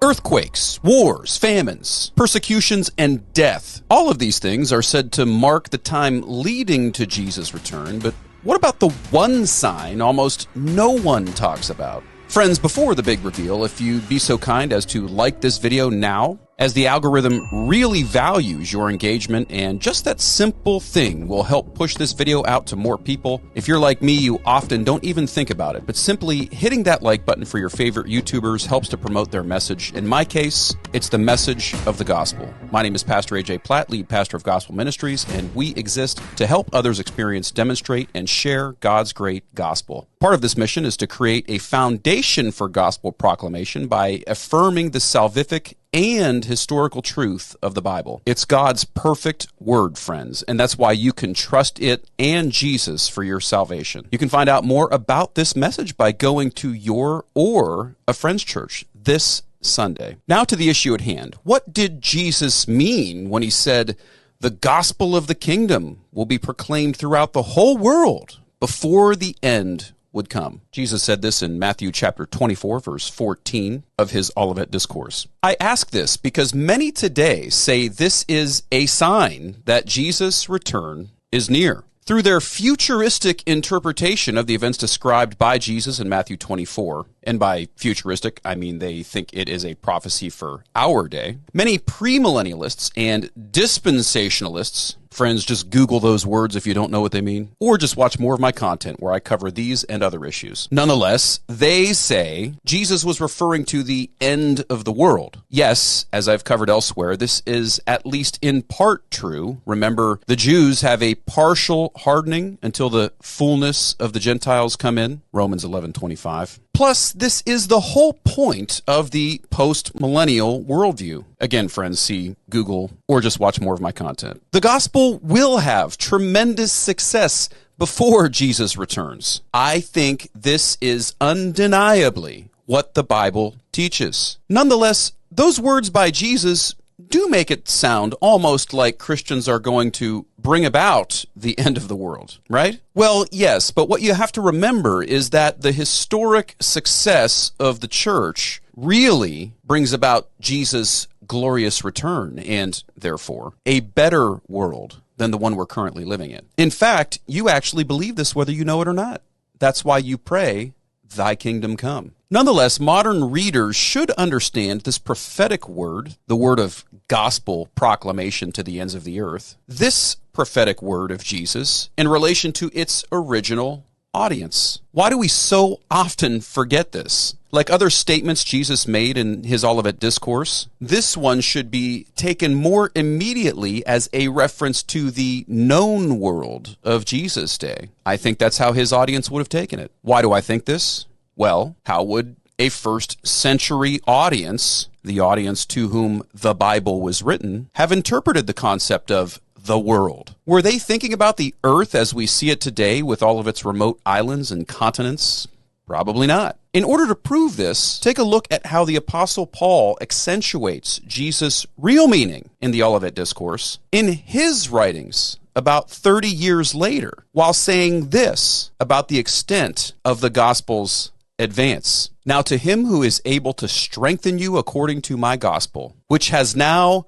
Earthquakes, wars, famines, persecutions, and death. All of these things are said to mark the time leading to Jesus' return, but what about the one sign almost no one talks about? Friends, before the big reveal, if you'd be so kind as to like this video now, as the algorithm really values your engagement, and just that simple thing will help push this video out to more people. If you're like me, you often don't even think about it, but simply hitting that like button for your favorite YouTubers helps to promote their message. In my case, it's the message of the gospel. My name is Pastor AJ Platt, lead pastor of Gospel Ministries, and we exist to help others experience, demonstrate, and share God's great gospel. Part of this mission is to create a foundation for gospel proclamation by affirming the salvific and historical truth of the Bible. It's God's perfect word, friends, and that's why you can trust it and Jesus for your salvation. You can find out more about this message by going to your or a friend's church this Sunday. Now to the issue at hand. What did Jesus mean when he said, "The gospel of the kingdom will be proclaimed throughout the whole world before the end would come"? Jesus said this in Matthew chapter 24, verse 14 of his Olivet Discourse. I ask this because many today say this is a sign that Jesus' return is near. Through their futuristic interpretation of the events described by Jesus in Matthew 24, and by futuristic, I mean they think it is a prophecy for our day, many premillennialists and dispensationalists, friends, just Google those words if you don't know what they mean, or just watch more of my content where I cover these and other issues. Nonetheless, they say Jesus was referring to the end of the world. Yes, as I've covered elsewhere, this is at least in part true. Remember, the Jews have a partial hardening until the fullness of the Gentiles come in, Romans 11:25. Plus, this is the whole point of the post-millennial worldview. Again, friends, see Google or just watch more of my content. The gospel will have tremendous success before Jesus returns. I think this is undeniably what the Bible teaches. Nonetheless, those words by Jesus do make it sound almost like Christians are going to bring about the end of the world, right? Well, yes, but what you have to remember is that the historic success of the church really brings about Jesus' glorious return and, therefore, a better world than the one we're currently living in. In fact, you actually believe this whether you know it or not. That's why you pray, "Thy kingdom come." Nonetheless, modern readers should understand this prophetic word, the word of gospel proclamation to the ends of the earth, this prophetic word of Jesus in relation to its original audience. Why do we so often forget this? Like other statements Jesus made in his Olivet Discourse, this one should be taken more immediately as a reference to the known world of Jesus' day. I think that's how his audience would have taken it. Why do I think this? Well, how would a first century audience, the audience to whom the Bible was written, have interpreted the concept of the world? Were they thinking about the earth as we see it today with all of its remote islands and continents? Probably not. In order to prove this, take a look at how the Apostle Paul accentuates Jesus' real meaning in the Olivet Discourse in his writings about 30 years later, while saying this about the extent of the gospel's advance. "Now to him who is able to strengthen you according to my gospel, which has now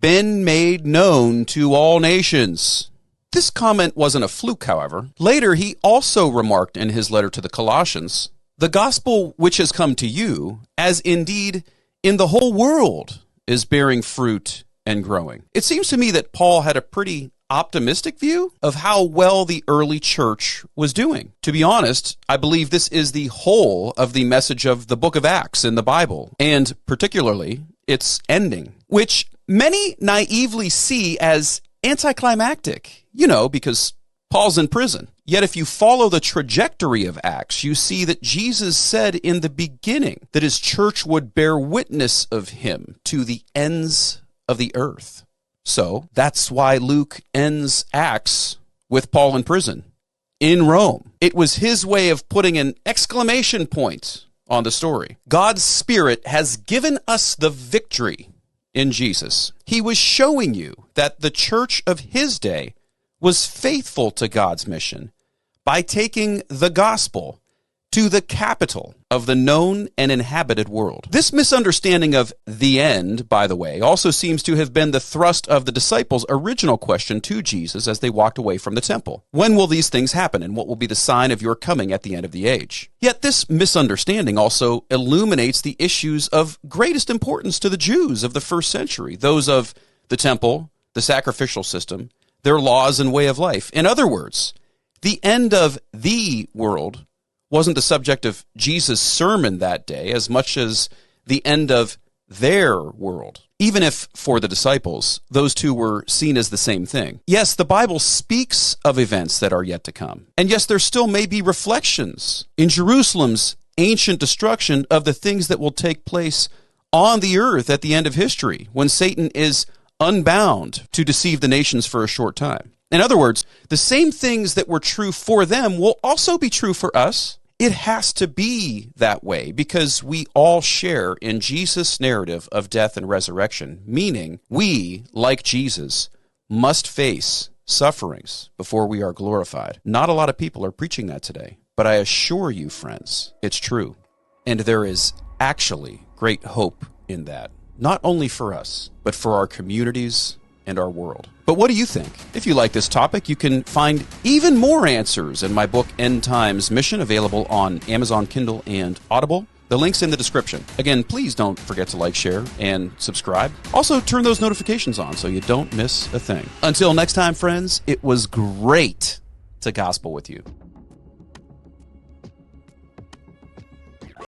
been made known to all nations." This comment wasn't a fluke, however. Later, he also remarked in his letter to the Colossians, "The gospel which has come to you, as indeed in the whole world, is bearing fruit and growing." It seems to me that Paul had a pretty optimistic view of how well the early church was doing. To be honest, I believe this is the whole of the message of the book of Acts in the Bible, and particularly its ending, which many naively see as anticlimactic, because Paul's in prison. Yet if you follow the trajectory of Acts, you see that Jesus said in the beginning that his church would bear witness of him to the ends of the earth. So that's why Luke ends Acts with Paul in prison in Rome. It was his way of putting an exclamation point on the story. God's Spirit has given us the victory in Jesus. He was showing you that the church of his day was faithful to God's mission by taking the gospel to the capital of the known and inhabited world. This misunderstanding of the end, by the way, also seems to have been the thrust of the disciples' original question to Jesus as they walked away from the temple. When will these things happen, and what will be the sign of your coming at the end of the age? Yet this misunderstanding also illuminates the issues of greatest importance to the Jews of the first century, those of the temple, the sacrificial system, their laws and way of life. In other words, the end of the world wasn't the subject of Jesus' sermon that day as much as the end of their world, even if, for the disciples, those two were seen as the same thing. Yes, the Bible speaks of events that are yet to come. And yes, there still may be reflections in Jerusalem's ancient destruction of the things that will take place on the earth at the end of history, when Satan is unbound to deceive the nations for a short time. In other words, the same things that were true for them will also be true for us. It has to be that way because we all share in Jesus' narrative of death and resurrection, meaning we, like Jesus, must face sufferings before we are glorified. Not a lot of people are preaching that today, but I assure you, friends, it's true. And there is actually great hope in that, not only for us, but for our communities and our world. But what do you think? If you like this topic, you can find even more answers in my book, End Times Mission, available on Amazon Kindle and Audible. The link's in the description. Again, please don't forget to like, share, and subscribe. Also, turn those notifications on so you don't miss a thing. Until next time, friends, it was great to gospel with you.